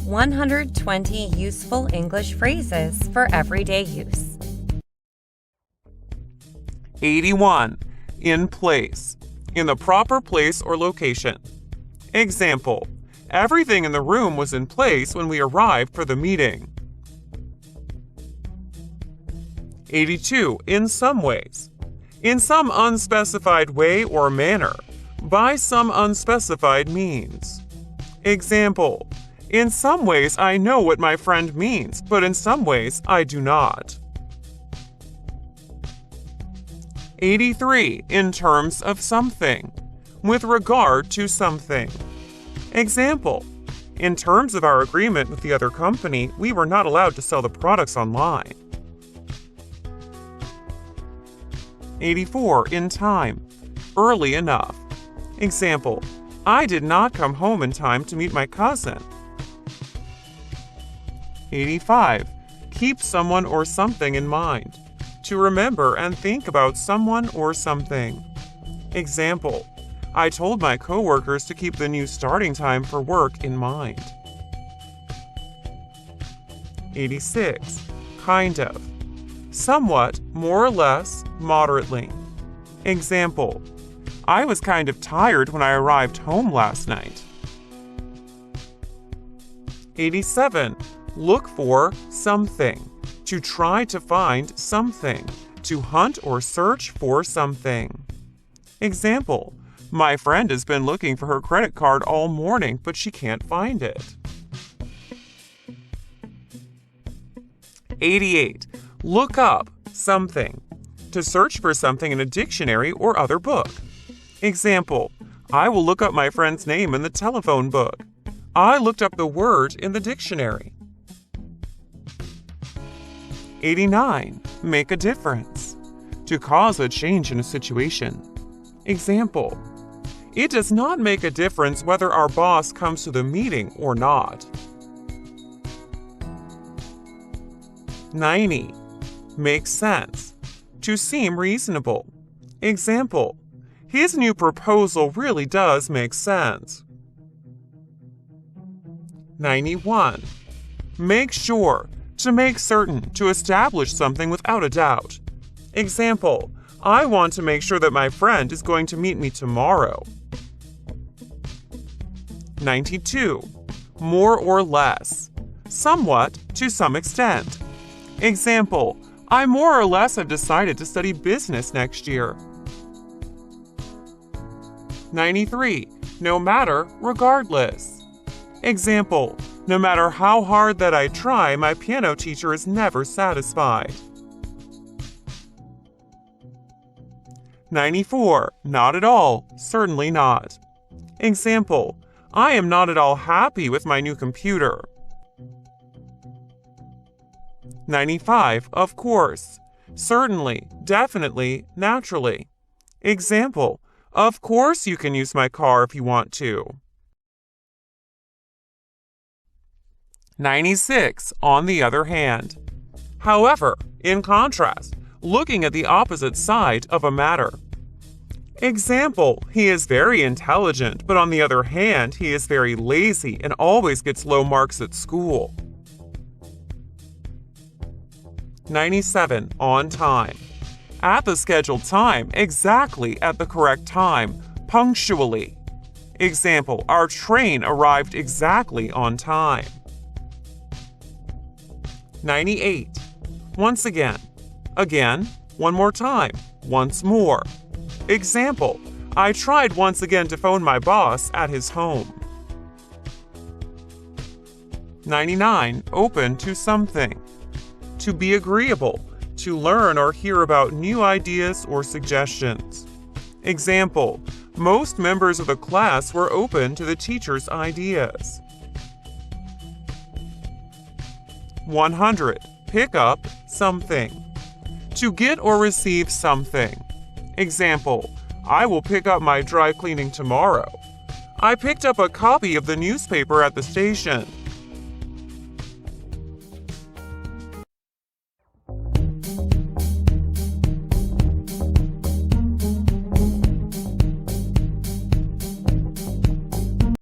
120 useful English phrases for everyday use. 81. In place. In the proper place or location. Example: everything in the room was in place when we arrived for the meeting. 82. In some ways. In some unspecified way or manner. By some unspecified means. Example: in some ways I know what my friend means, but in some ways I do not. 83. In terms of something. With regard to something. Example: in terms of our agreement with the other company, we were not allowed to sell the products online. 84. In time. Early enough. Example: I did not come home in time to meet my cousin. 85. Keep someone or something in mind. To remember and think about someone or something. Example: I told my coworkers to keep the new starting time for work in mind. 86. Kind of. Somewhat, more or less, moderately. Example: I was kind of tired when I arrived home last night. 87. Look for something. To try to find something. To hunt or search for something. Example: my friend has been looking for her credit card all morning, but she can't find it. 88. Look up something. To search for something in a dictionary or other book. Example: I will look up my friend's name in the telephone book. I looked up the word in the dictionary. 89. Make a difference. To cause a change in a situation. Example: it does not make a difference whether our boss comes to the meeting or not. 90. Make sense. To seem reasonable. Example: his new proposal really does make sense. 91. Make sure. To make certain. To establish something without a doubt. Example: I want to make sure that my friend is going to meet me tomorrow. 92. More or less. Somewhat, to some extent. Example: I more or less have decided to study business next year. 93. No matter, regardless. Example: no matter how hard that I try, my piano teacher is never satisfied. 94. Not at all, certainly not. Example: I am not at all happy with my new computer. 95. Of course. Certainly, definitely, naturally. Example: of course you can use my car if you want to. 96. On the other hand. However, in contrast, looking at the opposite side of a matter. Example: he is very intelligent, but on the other hand, he is very lazy and always gets low marks at school. 97. On time. At the scheduled time, exactly at the correct time, punctually. Example: our train arrived exactly on time. 98. Once again. Again. One more time. Once more. Example: I tried once again to phone my boss at his home. 99. Open to something. To be agreeable. To learn or hear about new ideas or suggestions. Example: most members of the class were open to the teacher's ideas. 100. Pick up something. To get or receive something. Example: I will pick up my dry cleaning tomorrow. I picked up a copy of the newspaper at the station.